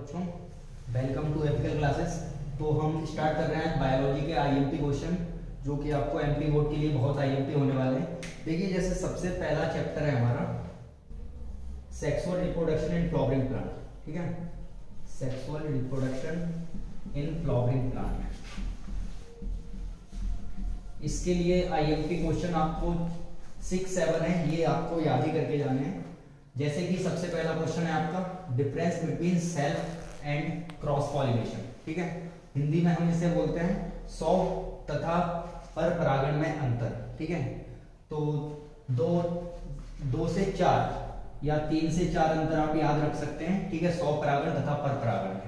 बच्चों, welcome to ethical classes. तो हम स्टार्ट कर रहे हैं बायोलॉजी के आईएमपी क्वेश्चन, जो कि आपको एमपी बोर्ड के लिए बहुत आईएमपी होने वाले हैं। देखिए, जैसे सबसे पहला चैप्टर है हमारा sexual reproduction in flowering plant. ठीक है, sexual reproduction in flowering plant. इसके लिए आईएमपी क्वेश्चन आपको 6-7 है, ये आपको याद ही करके जाने हैं। जैसे कि सबसे पहला क्वेश्चन है आपका difference between self and cross pollination. ठीक है, हिंदी में हम इसे बोलते हैं सौ तथा पर परागण में अंतर। ठीक है, तो दो से 4 या 3 से 4 अंतर आप याद रख सकते हैं। ठीक है, 100 परागण तथा पर परागण है।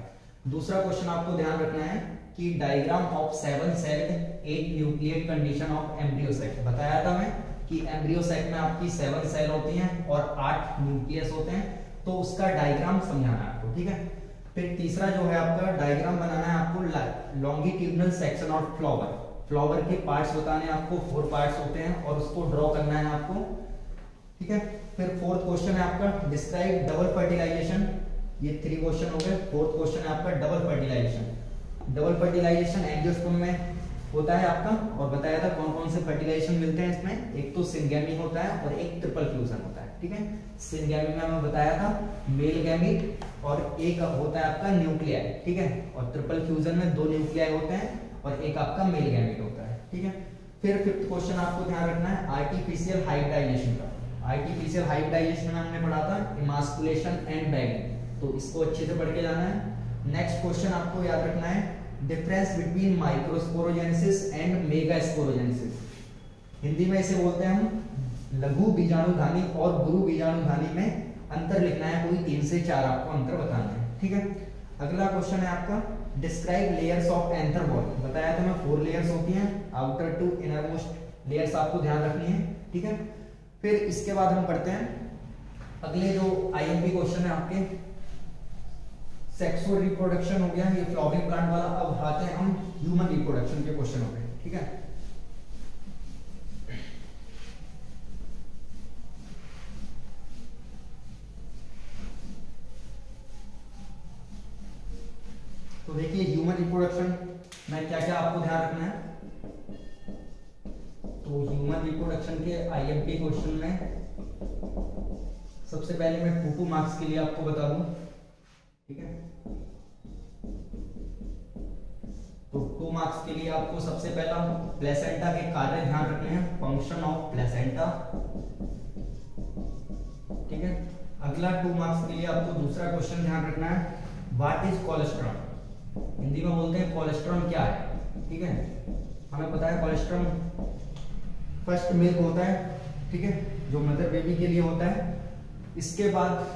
दूसरा क्वेश्चन आपको ध्यान रखना है कि diagram of 7 sailed 8 nucleate condition of embryo sac. बताया था मैं कि एम्ब्रियो सेक में आपकी 7 सेल होती हैं और 8 न्यूक्लियस होते हैं, तो उसका डायग्राम समझाना है आपको। ठीक है, फिर तीसरा जो है आपका डायग्राम बनाना है आपको longitudinal section of flower. Flower के पार्ट्स बताने हैं आपको, 4 पार्ट्स होते हैं और उसको ड्रॉ करना है आपको। ठीक है, फिर फोर्थ क्वेश्चन है आपका डिस्क्राइब डबल फर्टिलाइजेशन। ये 3 क्वेश्चन हो गए। फोर्थ क्वेश्चन है आपका double fertilisation. Double fertilisation angiosperm में होता है आपका, और बताया था कौन कौन से फर्टिलाइजेशन मिलते हैं इसमें। एक तो सिंगेमी होता है और एक ट्रिपल फ्यूजन होता है। ठीक है, सिंगेमी में हमें बताया था मेल गैमीट और एक होता है आपका न्यूक्लियाई। ठीक है, और ट्रिपल फ्यूजन में 2 न्यूक्लियाई होते हैं और एक आपका मेल गैमीट होता है। ठीक है, फिर फिफ्थ क्वेश्चन आपको ध्यान रखना है आर्टिफिशियल हाइब्रिडाइजेशन का। आर्टिफिशियल हाइब्रिडाइजेशन में हमने पढ़ा था इमास्कुलेशन एंड बैगिंग, तो इसको अच्छे से पढ़ के जाना है। नेक्स्ट क्वेश्चन आपको याद रखना है difference between microsporogenesis and megasporogenesis. Hindi में इसे बोलते हैं हम लघु बीजाणुधानी और गुरु बीजाणुधानी में अंतर लिखना है। कोई 3 से 4 आपको अंतर बताना है। ठीक है, अगला क्वेश्चन है आपका describe layers of anther wall. बताया था मैं 4 लेयर्स होती हैं, outer to innermost layers आपको ध्यान रखनी है। ठीक है, फिर इसके बाद हम पढ़ते हैं अगले जो आईएमपी क्वेश्चन है आपके सेक्सुअल रिप्रोडक्शन हो गया, ये फ्लावरिंग प्लांट वाला। अब आते हैं हम ह्यूमन रिप्रोडक्शन के क्वेश्चन हो गए। ठीक है, तो देखिए ह्यूमन रिप्रोडक्शन में क्या क्या आपको ध्यान रखना है। तो ह्यूमन रिप्रोडक्शन के आईएमपी क्वेश्चन में सबसे पहले मैं 2 मार्क्स के लिए आपको बता दूं। ठीक है, तो 2 मार्क्स के लिए आपको सबसे पहला प्लेसेंटा के कार्य ध्यान रखने हैं, फंक्शन ऑफ प्लेसेंटा। ठीक है, अगला 2 मार्क्स के लिए आपको दूसरा क्वेश्चन ध्यान रखना है व्हाट इज कोलेस्ट्रॉल। हिंदी में बोलते हैं कोलेस्ट्रॉल क्या है। ठीक है, हमें पता है कोलेस्ट्रॉल फर्स्ट मिल्क होता है। ठीक है, जो मदर बेबी के लिए होता है। इसके बाद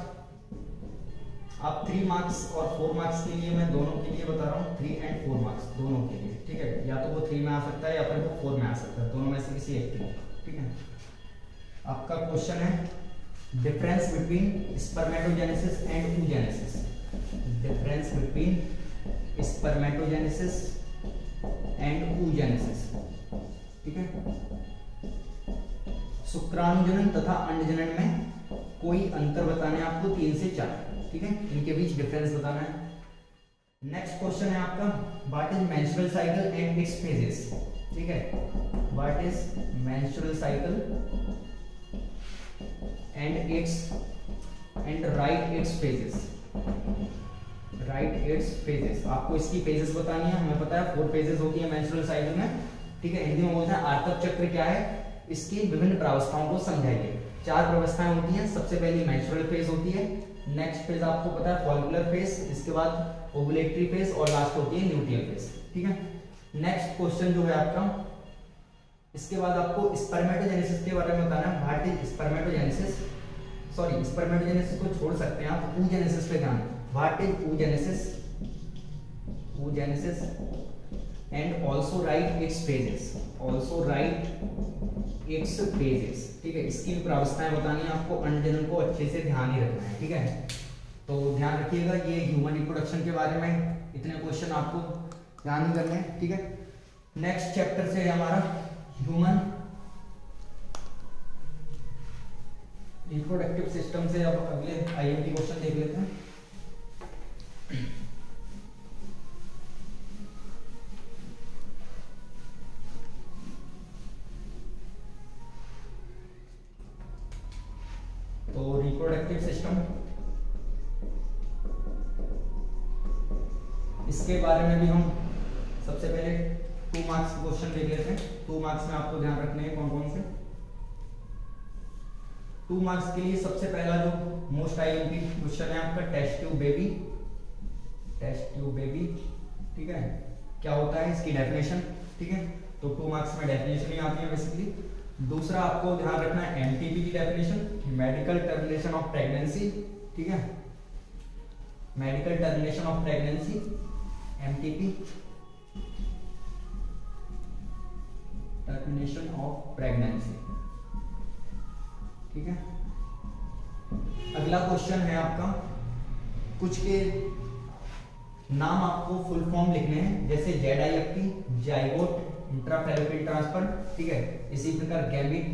आप 3 मार्क्स और 4 मार्क्स के लिए मैं दोनों के लिए बता रहा हूँ, 3 and 4 मार्क्स दोनों के लिए। ठीक है, या तो वो 3 में आ सकता है या फिर वो 4 में आ सकता है, दोनों में से किसी एक के लिए। ठीक है, आपका क्वेश्चन है difference between spermatogenesis and oogenesis। Difference between spermatogenesis and oogenesis। ठीक है, शुक्राणुजनन तथा अंडजनन में कोई अंतर बताने हैं आपको 3 से 4। ठीक है, इनके बीच डिफरेंस बताना है। नेक्स्ट क्वेश्चन है आपका what is menstrual cycle and it's phases. ठीक है, what is menstrual cycle and right it's phases. Right it's phases, आपको इसकी फेजेस बतानी है। हमें पता है 4 फेजेस होती है मेंस्ट्रुअल साइकिल में। ठीक है, हिंदी में बोलते हैं आर्तव चक्र क्या है, इसकी विभिन्न प्रावस्थाओं को समझाइए। 4 प्रावस्थाएं होती हैं। सबसे पहली मेंस्ट्रुअल फेज होती है, नेक्स्ट फेज आपको पता है फॉलिकुलर फेज, इसके बाद ओवुलेटरी फेज और लास्ट होती है ल्यूटियल फेज। ठीक है, नेक्स्ट क्वेश्चन जो है आपका, इसके बाद आपको स्पर्मेटोजेनेसिस के बारे में बताना है। What is spermatogenesis, sorry spermatogenesis को छोड़ सकते हैं आप, oogenesis पे ध्यान। What is oogenesis and also right it's phases. Also right it's phases. ठीक है, इसकी प्रावस्थाएं बतानी है आपको। अंडजनन को अच्छे से ध्यान ही रखना है। ठीक है, तो ध्यान रखिएगा ये ह्यूमन रिप्रोडक्शन के बारे में इतने क्वेश्चन आपको ध्यान ही करने हैं। ठीक है, नेक्स्ट चैप्टर से हमारा ह्यूमन रिप्रोडक्टिव सिस्टम से अब अगले आईएमपी क्वेश्चन देख लेते हैं। इसके बारे में भी हम सबसे पहले 2 मार्क्स क्वेश्चन देख लेते हैं। 2 मार्क्स में आपको ध्यान रखने हैं कौन कौन से। 2 मार्क्स के लिए सबसे पहला जो मोस्ट आईएमपी क्वेश्चन है आपका test tube baby. Test tube baby, ठीक है, क्या होता है इसकी डेफिनेशन, ठीक है, तो 2 मार्क्स में डेफिनेशन ही आती है बेसिकली। दूसरा आपको ध्यान रखना है एमटीपी की definition, medical termination of pregnancy, ठीक है, medical termination of pregnancy, MTP, termination of pregnancy, ठीक है। अगला क्वेश्चन है आपका, कुछ के नाम आपको फुल फॉर्म लिखने हैं, जैसे जेडआईएफटी, जाइगोट, इंट्राफैलोपियन ट्रांसफर, ठीक है, इसी प्रकार गैमेट,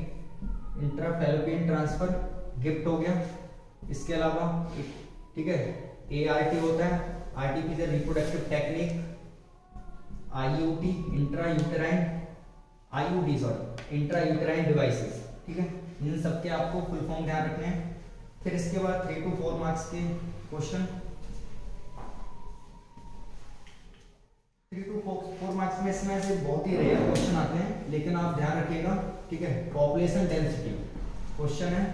इंट्राफैलोपियन ट्रांसफर, गिफ्ट हो गया। इसके अलावा, ठीक है, एआरटी होता है, artificial reproductive technique, IUT, intrauterine devices, ठीक है, इन सबके आपको फुल फॉर्म ध्यान रखने हैं। फिर इसके बाद 3 to 4 मार्क्स के क्वेश्चन, 3 to 4 मार्क्स में इसमें से बहुत ही रेयर क्वेश्चन आते हैं, लेकिन आप ध्यान रखिएगा, ठीक है। पॉपुलेशन डेंसिटी क्वेश्चन है,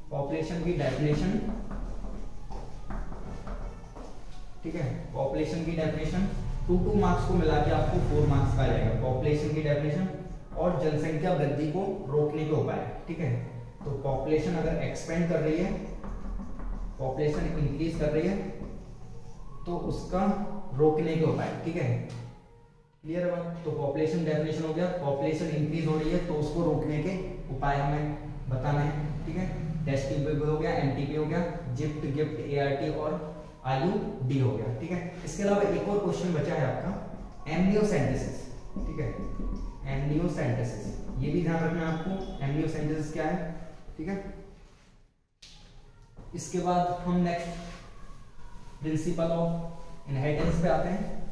पॉपुलेशन की डेफिनेशन, ठीक है, पॉपुलेशन की डेफिनेशन 2 मार्क्स को मिला के आपको 4 मार्क्स का आ जाएगा। पॉपुलेशन की डेफिनेशन और जनसंख्या वृद्धि को रोकने के उपाय, ठीक है। तो पॉपुलेशन अगर एक्सपेंड कर रही है, पॉपुलेशन इंक्रीज कर रही है, तो उसका रोकने के उपाय, ठीक है, क्लियर है। तो पॉपुलेशन डेफिनेशन हो गया, पॉपुलेशन इंक्रीज हो रही है तो उसको रोकने के उपाय हमें बताना है, ठीक है। टेस्ट ट्यूब हो गया, एमटीपी हो गया, जिफ्ट, गिफ्ट, एआरटी और आईयूडी हो गया, ठीक है। इसके अलावा एक और क्वेश्चन बचा है आपका एमनियोसेंटेसिस, ठीक है, एमनियोसेंटेसिस, ये भी ध्यान रखना है आपको, एमनियोसेंटेसिस क्या है, ठीक है। इसके बाद हम नेक्स्ट प्रिंसिपल ऑफ इनहेरिटेंस पे आते हैं।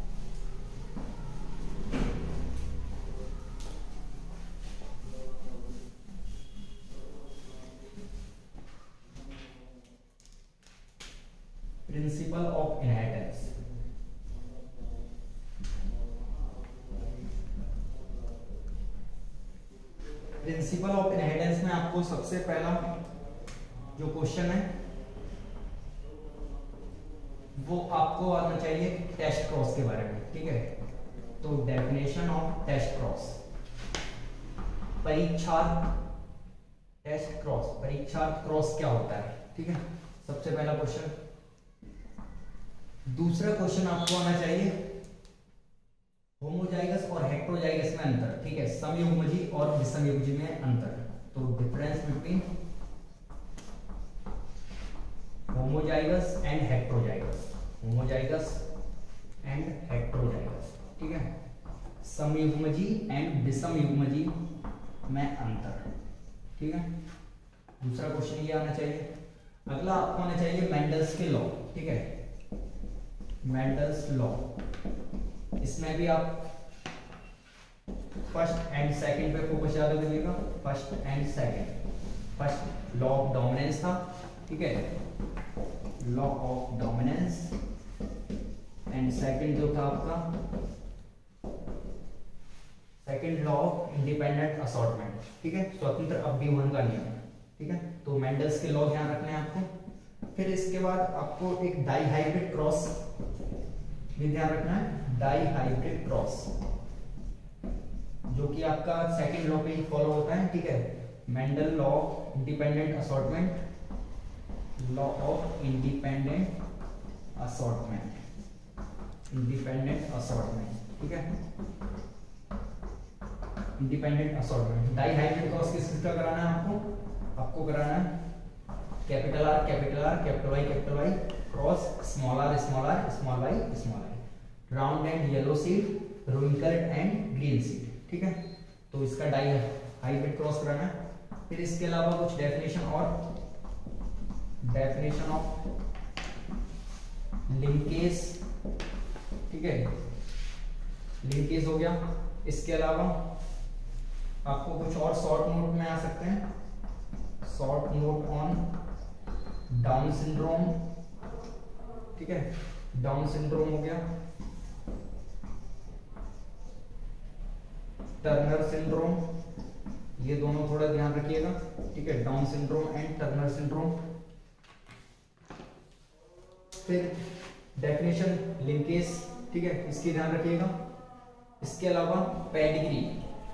Principle of inheritance, principle of inheritance में आपको सबसे पहला जो क्वेश्चन है वो आपको आना चाहिए टेस्ट क्रॉस के बारे में, ठीक है। तो डेफिनेशन ऑफ टेस्ट क्रॉस, परीक्षार्थ, टेस्ट क्रॉस, परीक्षार्थ क्रॉस क्या होता है, ठीक है, सबसे पहला क्वेश्चन। दूसरा क्वेश्चन आपको आना चाहिए होमोजाइगस और हेट्रोजाइगस में अंतर, ठीक है, समयुग्मजी और विषमयुग्मजी में अंतर। तो difference between homozygous and heterozygous, homozygous and heterozygous, ठीक है, समयुग्मजी एंड विषमयुग्मजी में अंतर, ठीक है। दूसरा क्वेश्चन ये आना चाहिए। अगला आपको आना चाहिए मेंडल्स के लॉ, ठीक है, मेंडल्स लॉ। इसमें भी आप फर्स्ट एंड सेकंड पे फोकस ज्यादा करिएगा, first and second. First law of dominance था, ठीक है, law of dominance, and second जो था आपका second law of independent assortment, ठीक है, स्वतंत्र अभिवहन का नियम, ठीक है। तो मेंडल्स के लॉ ध्यान रखने हैं आपको। फिर इसके बाद आपको एक डाइहाइब्रिड क्रॉस भी ध्यान रखना है, डाइहाइब्रिड क्रॉस, जो कि आपका सेकंड लॉ पे ही फॉलो होता है, ठीक है, Mendel law of independent assortment, law of independent assortment, independent assortment, ठीक है, इंडिपेंडेंट असॉर्टमेंट। डाइहाइब्रिड क्रॉस किसका कराना है आपको कराना है capital R capital R, capital Y cross small R small R, small Y small I, round and yellow seed, wrinkled and green seed, ठीक है। तो इसका डाइहाइब्रिड क्रॉस कराना है। फिर इसके अलावा कुछ डेफिनेशन और, डेफिनेशन ऑफ लिंकेज, ठीक है, लिंकेज हो गया। इसके अलावा आपको कुछ और शॉर्ट नोट में आ सकते हैं, short note on down syndrome, ठीक है, डाउन सिंड्रोम हो गया, टर्नर सिंड्रोम, ये दोनों थोड़ा ध्यान रखिएगा, ठीक है, down syndrome and Turner syndrome. फिर डेफिनेशन, लिंकेज, ठीक है, इसकी ध्यान रखिएगा। इसके अलावा पेडिग्री,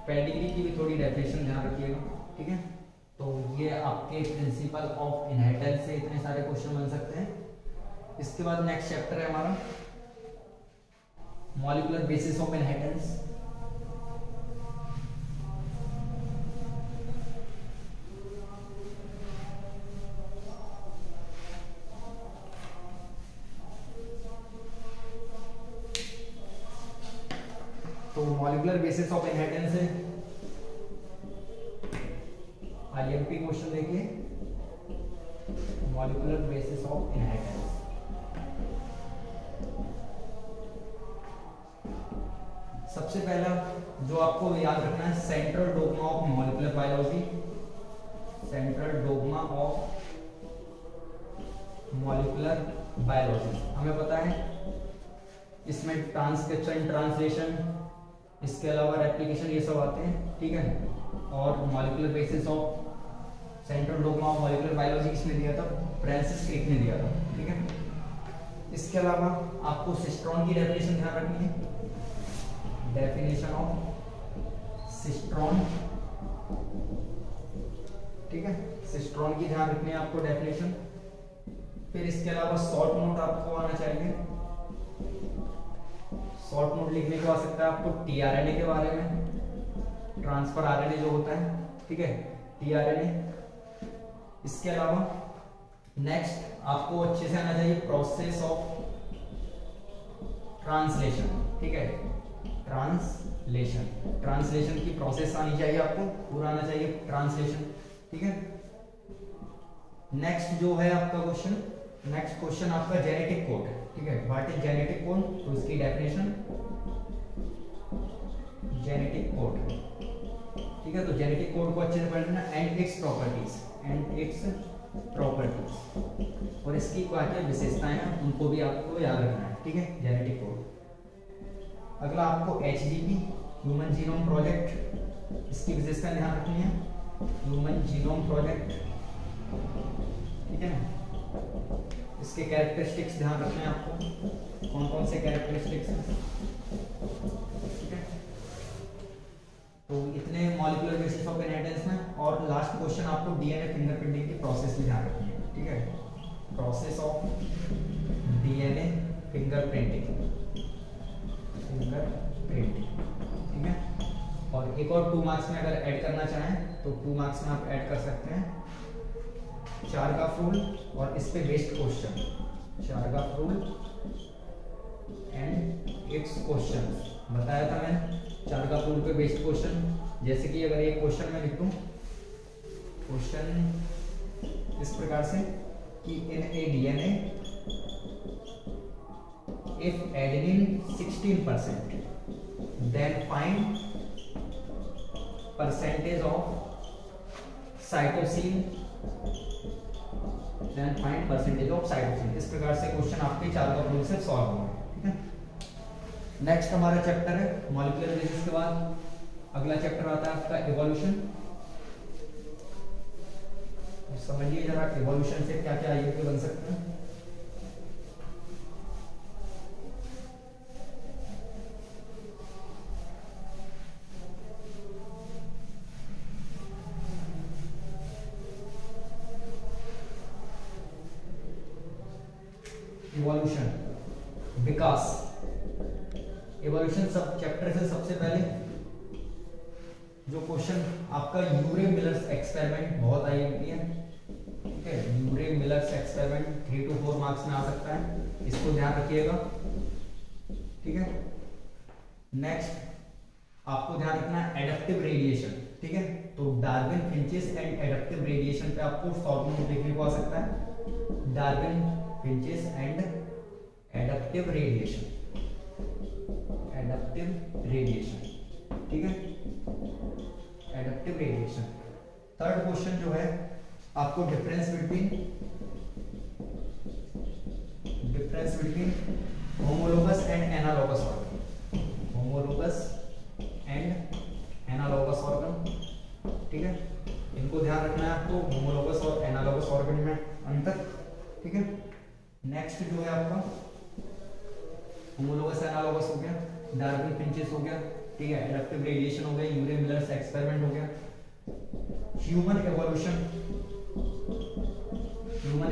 पेडिग्री की भी थोड़ी डेफिनेशन ध्यान रखिएगा, ठीक है। तो ये आपके प्रिंसिपल ऑफ इनहेरिटेंस से इतने सारे क्वेश्चन बन सकते हैं। इसके बाद नेक्स्ट चैप्टर है हमारा मॉलिक्यूलर बेसिस ऑफ इनहेरिटेंस। तो मॉलिक्यूलर बेसिस ऑफ इनहेरिटेंस है, आईएमपी क्वेश्चन देखिए, मॉलिक्यूलर बेसिस ऑफ इनहेरिटेंस। सबसे पहला जो आपको याद रखना है, central dogma of molecular biology, central dogma of molecular biology. हमें पता है इसमें ट्रांसक्रिप्शन, ट्रांसलेशन, इसके अलावा रेप्लिकेशन, ये सब आते हैं, ठीक है। और molecular basis of central dogma of molecular biology किसने दिया था? फ्रांसिस क्रिक ने दिया था, ठीक है। इसके अलावा आपको सिस्ट्रॉन की डेफिनेशन ध्यान रखनी है, डेफिनेशन ऑफ सिस्ट्रॉन, ठीक है, सिस्ट्रॉन की ध्यान रखनी है आपको डेफिनेशन। फिर इसके अलावा शॉर्ट नोट आपको आना चाहिए, शॉर्ट नोट लिखने को आ सकता है आपको टीआरएनए के बारे में, ट्रांसफर आरएनए जो होता है, ठीक है, टीआरएनए। इसके अलावा नेक्स्ट आपको अच्छे से आना चाहिए प्रोसेस ऑफ ट्रांसलेशन, ठीक है, ट्रांसलेशन, ट्रांसलेशन की प्रोसेस आनी चाहिए आपको, पूरा आना चाहिए ट्रांसलेशन, ठीक है। नेक्स्ट जो है आपका क्वेश्चन, नेक्स्ट क्वेश्चन आपका जेनेटिक कोड, ठीक है, व्हाट इज जेनेटिक कोड, तो इसकी डेफिनेशन, जेनेटिक कोड, ठीक है। तो जेनेटिक कोड को अच्छे से पढ़ना, and its properties, and its properties, और इसकी क्या क्या विशेषताएं हैं उनको भी आपको याद रखना है, ठीक है, जेनेटिक कोड। अगला आपको एचजीपी, ह्यूमन जीनोम प्रोजेक्ट, इसकी विशेषता ध्यान रखनी है, ह्यूमन जीनोम प्रोजेक्ट, ठीक है ना। इसके कैरेक्टरिस्टिक्स ध्यान रखने हैं आपको, कौन कौन से कैरेक्टरिस्टिक्स हैं, ठीक है। तो इतने मॉलिक्यूलर बेसिस ऑफ इनहेरिटेंस में। और लास्ट क्वेश्चन आपको डीएनए फिंगरप्रिंटिंग की प्रोसेस भी ध्यान रखनी है, ठीक है, process of DNA fingerprinting, fingerprinting, ठीक है। और एक और 2 मार्क्स में अगर ऐड करना चाहें तो 2 मार्क्स में आप ऐड कर सकते हैं चार्गाफ रूल, और इस पे based question, Chargaff rule and its question, बताया था मैंने, चार्गाफ रूल पे बेस्ड क्वेश्चन। जैसे कि अगर एक क्वेश्चन में लिखूं, क्वेश्चन इस प्रकार से कि in a DNA if adenine 16% then find percentage of cytosine, then find percentage of cytosine. इस प्रकार से क्वेश्चन आपके चार्गाफ रूल से सॉल्व होंगे, ठीक है। नेक्स्ट हमारा चैप्टर है मॉलिक्यूलर बेसिस के बाद अगला चैप्टर आता है आपका इवोल्यूशन। समझिए जरा इवोल्यूशन से क्या क्या आईयूपी बन सकते हैं। इवोल्यूशन, विकास, इवोल्यूशन सब चैप्टर से सबसे पहले जो क्वेश्चन आपका यूरे मिलर्स एक्सपेरिमेंट बहुत आईएमपी है, ठीक है, यूरे मिलर्स एक्सपेरिमेंट 3 to 4 मार्क्स में आ सकता है, इसको ध्यान रखिएगा, ठीक है। नेक्स्ट आपको ध्यान रखना है एडप्टिव रेडिएशन, ठीक है। तो Darwin finches and adaptive radiation पे आपको शॉर्ट नोट देखने को आ सकता है, Darwin finches and adaptive radiation, adaptive radiation, ठीक है, एडप्टिव रेडिएशन। थर्ड क्वेश्चन जो है आपको डिफरेंस एंड तक, ठीक है। नेक्स्ट जो है आपका होमोलोगस एनालोगस हो गया, डार्विन फिंचेस हो गया, ठीक है, एडप्टिव रेडिएशन हो गया, यूरे मिलर्स एक्सपेरिमेंट हो गया, ह्यूमन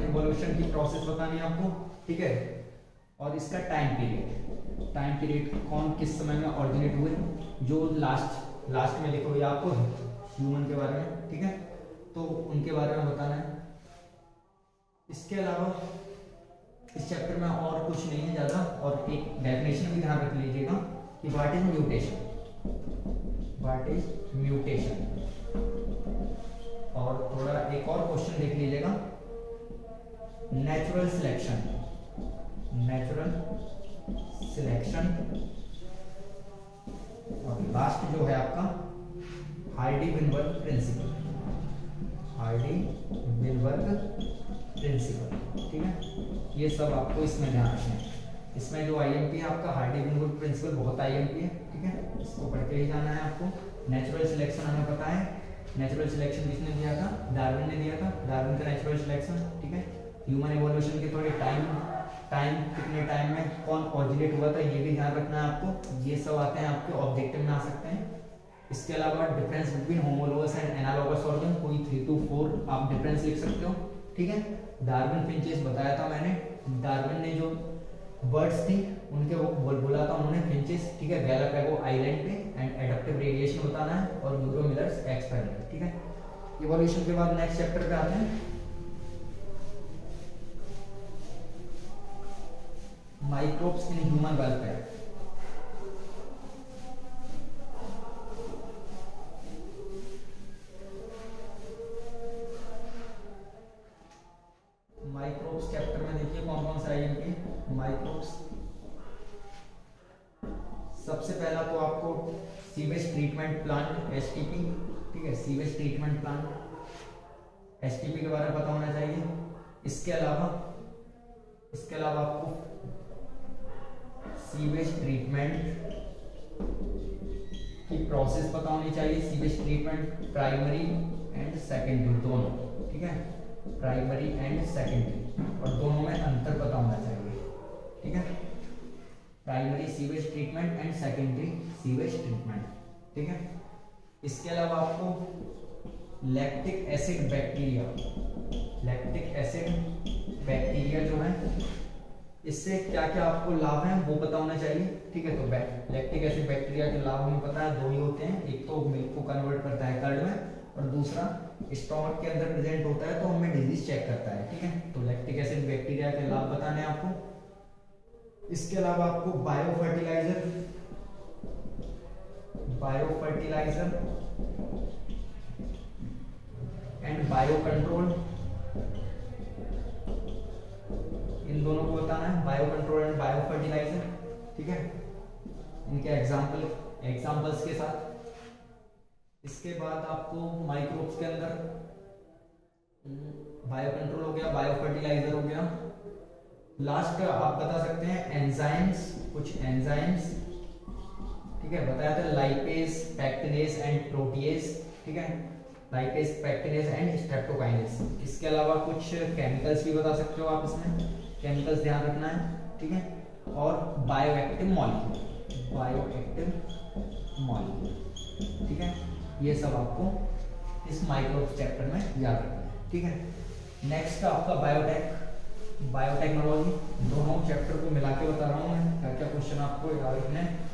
एवोल्यूशन की प्रोसेस बतानी है आपको, ठीक है। और इसका टाइम पीरियड कौन किस समय में ऑरिजिनेट हुए, जो लास्ट में लिखोगे आपको ह्यूमन के बारे में, ठीक है, तो उनके बारे में बताना है। इसके अलावा इस चैप्टर में और कुछ नहीं है ज़्यादा, और एक डेफिनेशन भी ध्यान रख लीजिएगा कि व्हाट इज म्यूटेशन, और थोड़ा एक और क्वेश्चन देख लीजिएगा, नेचुरल सिलेक्शन, और लास्ट जो है आपका हार्डी-विनबर्ग प्रिंसिपल, ठीक है। ये सब आपको इसमें ध्यान रखना है। इसमें जो आईएमपी है आपका हार्डी-विनबर्ग प्रिंसिपल, बहुत आईएमपी है, ठीक है, इसको पढ़ के ही जाना है आपको। नेचुरल सिलेक्शन हमें पता है, नेचुरल सिलेक्शन किसने दिया था, डार्विन ने दिया था, डार्विन का नेचुरल सिलेक्शन, ठीक है। ह्यूमन एवोल्यूशन के थोड़े टाइम कितने टाइम में कौन ऑरिजिनेट हुआ था, ये भी ध्यान रखना है आपको। ये सब आते हैं आपके ऑब्जेक्टिव में आ सकते हैं। इसके अलावा difference between homologous and analogous organ, कोई 3 to 4 आप डिफरेंस लिख सकते हो, ठीक है। डार्विन फिंचेस बताया था मैंने, डार्विन ने जो बर्ड्स थी उनके वो बोला था उन्होंने फिंचेस, ठीक है, गैलापागो आइलैंड पे, एंड एडप्टिव रेडिएशन बताना है, और यूरो मिलर्स एक्सपेरिमेंट, ठीक है। इवोल्यूशन के बाद नेक्स्ट चैप्टर पे आते हैं, microbes in human welfare. Microbes chapter में देखिए कौन कौन सा आईएमपी माइक्रोब्स। सबसे पहला तो आपको सीवेज ट्रीटमेंट प्लांट एसटीपी, ठीक है, सीवेज ट्रीटमेंट प्लांट एसटीपी के बारे में पता होना चाहिए। इसके अलावा आपको सीवेज ट्रीटमेंट की प्रोसेस पता होनी चाहिए। Sewage treatment primary and secondary दोनों, ठीक है, प्राइमरी एंड सेकेंडरी, और दोनों में अंतर पता होना चाहिए, ठीक है। Primary sewage treatment and secondary sewage treatment, ठीक है। इसके अलावा आपको लैक्टिक एसिड बैक्टीरिया जो है, इससे क्या क्या आपको लाभ है वो पता होना चाहिए, ठीक है। तो लैक्टिक एसिड बैक्टीरिया के लाभ हमें पता है, 2 ही होते हैं, एक तो मिल्क को कन्वर्ट करता है कर्ड में, और दूसरा स्टमक के अंदर प्रेजेंट होता है तो हमें डिजीज चेक करता है, ठीक है। तो लैक्टिक एसिड बैक्टीरिया के लाभ बताने हैं आपको। इसके अलावा आपको bio fertiliser and bio control, इन दोनों को बताना है, bio control and bio fertiliser, ठीक है, इनके एग्जाम्पल्स के साथ। इसके बाद आपको माइक्रोब्स के अंदर बायो कंट्रोल हो गया, बायो फर्टिलाइजर हो गया, लास्ट आप बता सकते हैं एंजाइम्स, कुछ एंजाइम्स, ठीक है, बताया था लाइपेज, पैक्टिनेज एंड प्रोटीएज, ठीक है, लाइपेज, पैक्टिनेज एंड स्ट्रेप्टोकाइनेज। इसके अलावा कुछ केमिकल्स भी बता सकते हो आप, इसमें केमिकल्स ध्यान रखना है, ठीक है, और बायोएक्टिव मॉलिक्यूल, ठीक है, ये सब आपको इस माइक्रोब्स चैप्टर में याद रखना है, ठीक है। नेक्स्ट आपका बायोटेक्नोलॉजी, दोनों चैप्टर को मिला के बता रहा हूँ मैं क्या क्या क्वेश्चन आपको याद रखने हैं।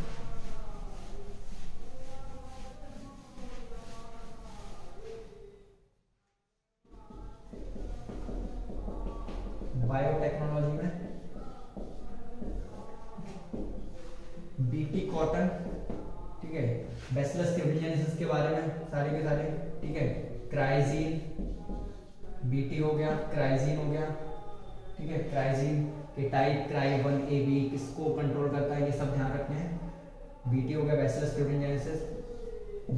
बायोटेक्नोलॉजी में बीटी कॉटन, ठीक है, बैसिलस थ्यूरिजेनेसिस के बारे में सारे के सारे, ठीक है, क्राइजीन, बीटी हो गया, क्राइजीन हो गया, ठीक है, क्राइजीन के टाइप क्राई1AB किसको कंट्रोल करता है, ये सब ध्यान रखने हैं। बीटी हो गया बैसिलस थ्यूरिजेनेसिस,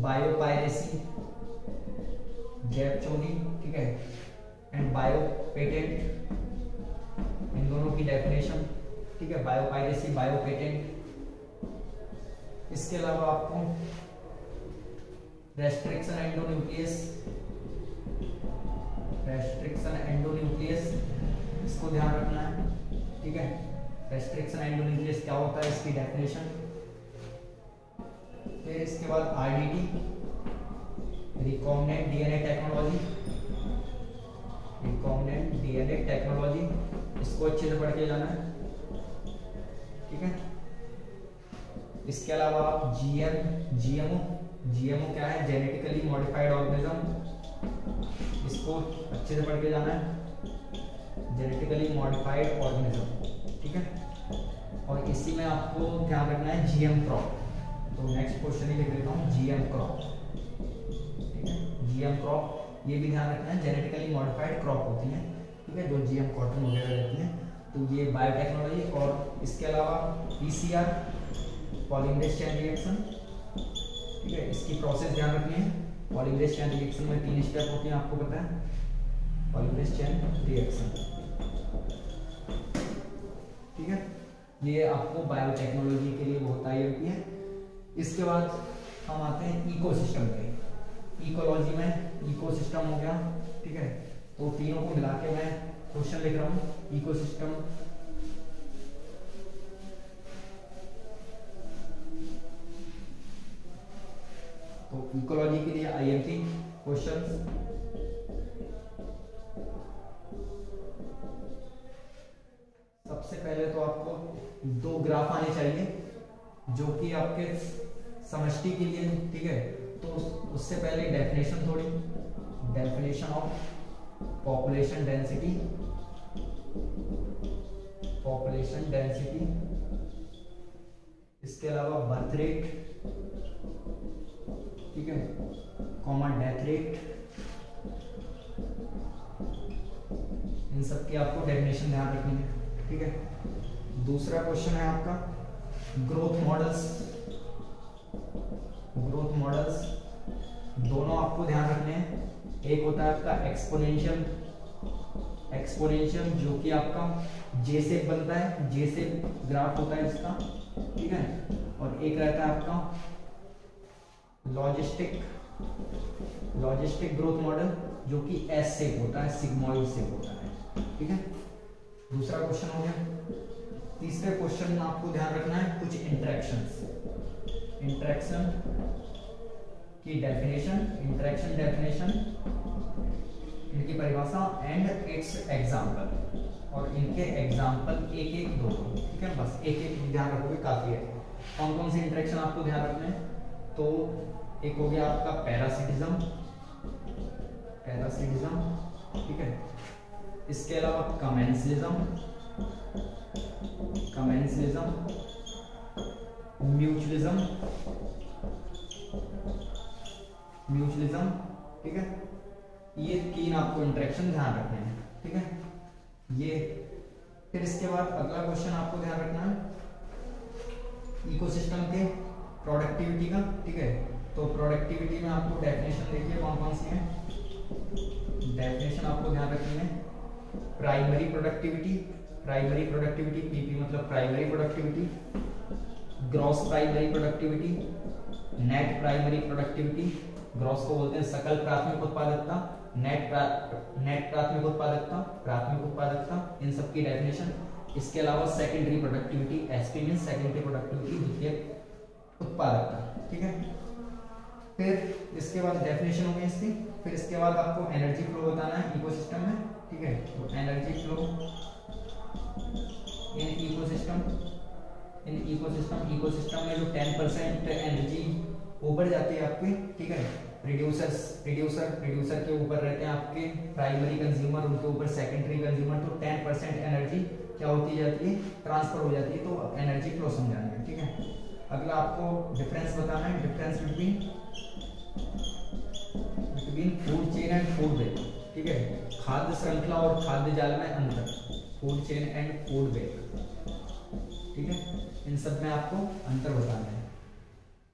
बायोपायरेसी, जैव चोरी, ठीक है, एंड बायो पेटेंट, इन दोनों की डेफिनेशन, ठीक है, बायोपायरेसी, बायो पेटेंट। इसके अलावा आपको रेस्ट्रिक्शन एंडोन्यूक्लियस, रेस्ट्रिक्शन एंडोन्यूक्लियस, इसको ध्यान रखना है, ठीक है। रेस्ट्रिक्शन एंडोन्यूक्लियस क्या होता है, इसकी डेफिनेशन। फिर इसके बाद RDT, recombinant DNA technology, recombinant DNA technology, इसको अच्छे से पढ़ के जाना है, ठीक है। इसके अलावा आप जीएमओ क्या है, जेनेटिकली मॉडिफाइड ऑर्गेनिज्म, इसको अच्छे से पढ़ के जाना है, जेनेटिकली मॉडिफाइड ऑर्गेनिज्म, ठीक है। और इसी में आपको ध्यान रखना है जीएम क्रॉप, तो नेक्स्ट क्वेश्चन ही लिख लेता हूँ, जीएम क्रॉप, ठीक है। जीएम क्रॉप ये भी ध्यान रखना है, जेनेटिकली मॉडिफाइड क्रॉप होती है, ठीक है, जो जीएम कॉटन वगैरह रहती है, तो ये बायोटेक्नोलॉजी। और इसके अलावा पीसीआर, पॉलीमरेज चेन रिएक्शन, ठीक है, इसकी प्रोसेस ध्यान रखनी है। पॉलीमरेज चेन रिएक्शन में 3 स्टेप होती हैं, आपको पता है, पॉलीमरेज चेन रिएक्शन, ठीक है। ये आपको बायोटेक्नोलॉजी के लिए बहुत आई होती है। इसके बाद हम आते हैं इकोसिस्टम पे। इकोलॉजी में इकोसिस्टम हो गया, ठीक है, तो तीनों को मिला के मैं क्वेश्चन लिख रहा हूँ। इकोसिस्टम, तो इकोलॉजी के लिए आईएमपी क्वेश्चंस। सबसे पहले तो आपको 2 ग्राफ आने चाहिए जो कि आपके समष्टि के लिए, ठीक है। तो उससे पहले डेफिनेशन थोड़ी, definition of population density, population density, इसके अलावा बर्थ रेट, ठीक है, कॉमन डेथ रेट, इन सब की आपको डेफिनेशन ध्यान रखनी है, ठीक है। दूसरा क्वेश्चन है आपका ग्रोथ मॉडल्स। ग्रोथ मॉडल्स दोनों आपको ध्यान रखने हैं। एक होता है आपका एक्सपोनेंशियल, एक्सपोनेंशियल जो कि आपका जे से बनता है, जे से ग्राफ होता है इसका, ठीक है। और एक रहता है आपका लॉजिस्टिक, लॉजिस्टिक ग्रोथ मॉडल जो कि एस से होता है, सिग्मॉइड से होता है, ठीक है। दूसरा क्वेश्चन हो गया। तीसरे क्वेश्चन में आपको ध्यान रखना है कुछ इंटरेक्शंस, इंटरेक्शन की डेफिनेशन, इंटरेक्शन डेफिनेशन, इनकी परिभाषा एंड इट्स एग्जांपल, और इनके एग्जांपल एक एक दो, ठीक है, बस एक एक ध्यान रखोगे काफी है। कौन कौन से इंटरेक्शन आपको ध्यान रखना है, तो एक हो गया आपका पैरासिटिज्म, पैरासिटिज्म, ठीक है। इसके अलावा कमेंसलिज्म, कमेंसलिज्म, म्यूचुअलिज्म, म्यूचुअलिज्म, ठीक है। ये 3 आपको इंटरेक्शन ध्यान रखने हैं, ठीक है। ये फिर इसके बाद अगला क्वेश्चन आपको ध्यान रखना है इकोसिस्टम के प्रोडक्टिविटी का, ठीक है। तो प्रोडक्टिविटी में आपको डेफिनेशन देखिए कौन कौन सी है। डेफिनेशन आपको ध्यान रखनी है। Primary productivity, primary productivity, PP मतलब primary productivity, gross primary productivity, net primary productivity, gross को बोलते हैं सकल प्राथमिक उत्पादकता, नेट प्राथमिक उत्पादकता, प्राथमिक उत्पादकता, इन सब की डेफिनेशन। इसके अलावा secondary productivity, SP means secondary productivity, द्वितीयक उत्पादकता, ठीक है। फिर इसके बाद डेफिनेशन हो गई इसकी। फिर इसके बाद आपको एनर्जी फ्लो बताना है इकोसिस्टम में, ठीक है। तो energy flow in ecosystem, in ecosystem, ecosystem में जो 10% एनर्जी ऊपर जाती है आपकी, ठीक है। प्रोड्यूसर के ऊपर रहते हैं आपके प्राइमरी कंज्यूमर, उनके ऊपर सेकेंडरी कंज्यूमर, तो 10% एनर्जी क्या होती जाती है, ट्रांसफर हो जाती है, तो एनर्जी फ्लो समझानी है, ठीक है। अगला आपको डिफरेंस बताना है, difference between food chain and food web, ठीक है। खाद्य श्रृंखला और खाद्य जाल में अंतर, food chain and food web, ठीक है। इन सब में आपको अंतर बताना है।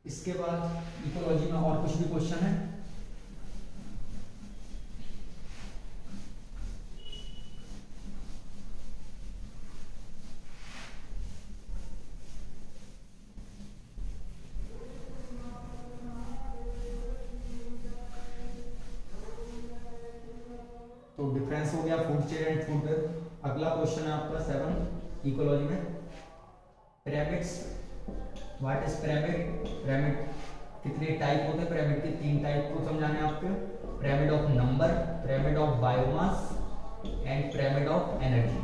इसके बाद इकोलॉजी में और कुछ भी क्वेश्चन है। तो अगला क्वेश्चन है आपका 7 इकोलॉजी में, pyramids. What is pyramid? Pyramid कितने टाइप होते हैं? पिरामिड के 3 टाइप को समझाने हैं आपको, pyramid of number, pyramid of biomass and pyramid of energy.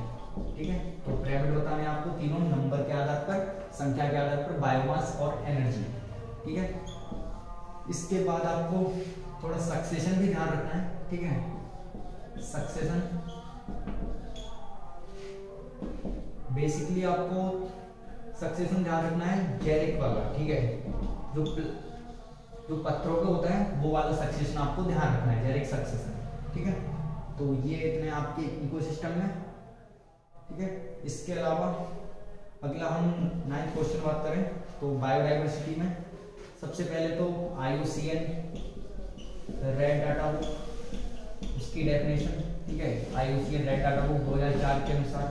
ठीक है, तो पिरामिड बताने हैं आपको तीनों, नंबर के आधार पर, संख्या के आधार पर, बायोमास और एनर्जी। ठीक है, इसके बाद आपको थोड़ा सक्सेशन भी ध्यान रखना है। ठीक है, सक्सेशन बेसिकली आपको सक्सेशन ध्यान रखना है जेरिक वाला। ठीक है, जो पत्थरों पे होता है वो वाला सक्सेशन आपको ध्यान रखना है, जेरिक सक्सेशन। ठीक है, तो ये इतने आपके इकोसिस्टम में। ठीक है, इसके अलावा अगला हम 9th क्वेश्चन बात करें तो बायोडाइवर्सिटी में सबसे पहले तो IUCN रेड डाटा बुक, उसकी डेफिनेशन। ठीक है, IUCN रेड डाटा बुक 2004 के अनुसार।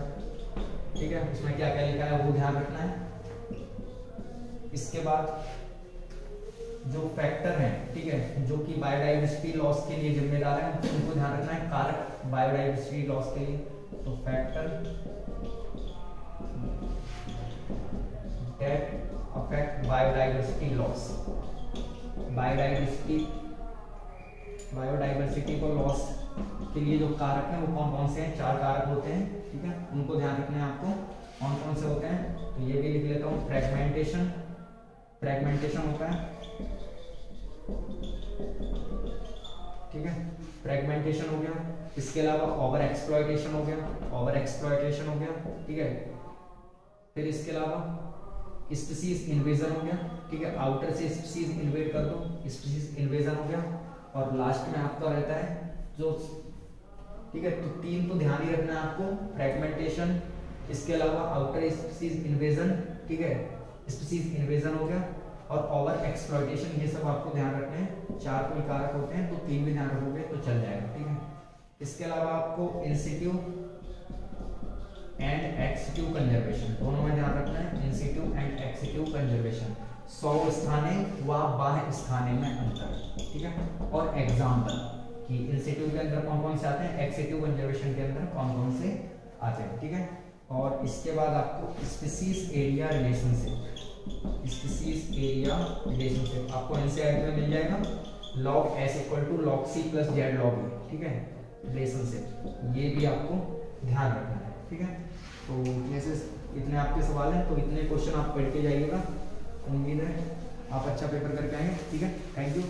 ठीक है, उसमें क्या क्या लिखा है वो ध्यान रखना है। इसके बाद जो फैक्टर हैं, ठीक है, जो कि बायोडाइवर्सिटी लॉस के लिए जिम्मेदार हैं, उनको ध्यान रखना है, कारक बायोडाइवर्सिटी लॉस के लिए। तो factor that affect biodiversity loss, biodiversity को लॉस के लिए जो कारक हैं वो कौन कौन से हैं? 4 कारक होते हैं। ठीक है, उनको ध्यान रखना है आपको, कौन कौन से होते हैं। तो ये भी लिख लेता हूँ, फ्रेगमेंटेशन होता है। ठीक है, फ्रेगमेंटेशन हो गया। इसके अलावा ओवर एक्सप्लॉयटेशन हो गया, ठीक है। फिर इसके अलावा स्पीसीज इन्वेजन हो गया। ठीक है, आउटर से स्पीसीज इन्वेड कर दो, स्पीसीज इन्वेजन हो गया। और लास्ट में आपका रहता है जो, ठीक है, तो 3 तो ध्यान ही रखना है आपको, फ्रेगमेंटेशन, इसके अलावा आउटर स्पीसीज इन्वेजन, ठीक है, स्पीसीज इन्वेजन हो गया, और ओवर एक्सप्लॉयटेशन, ये सब आपको ध्यान रखने हैं। 4 कोई कारक होते हैं, तो 3 भी ध्यान रखोगे तो चल जाएगा। ठीक है, इसके अलावा आपको इंसिट्यू एंड एक्सट्यू कंजर्वेशन दोनों में ध्यान रखना है, इंसिट्यू एंड एक्सट्यू कंजर्वेशन। 100 स्थाने व बाह्य स्थाने में अंतर। ठीक है, और एग्जाम्पल कि इंसिट्यू के अंदर कौन कौन से आते हैं, एक्सट्यू कंजर्वेशन के अंदर कौन कौन से आते हैं। ठीक है, और इसके बाद आपको स्पीसीज एरिया रिलेशनशिप, आपको एनसीईआरटी में मिल जाएगा, log s = log c + z log e। ठीक है, रिलेशनशिप, ये भी आपको ध्यान रखना है। ठीक है, तो इतने आपके सवाल हैं, तो इतने क्वेश्चन आप पढ़ के जाइएगा। उम्मीद है आप अच्छा पेपर करके आएंगे। ठीक है, थैंक यू।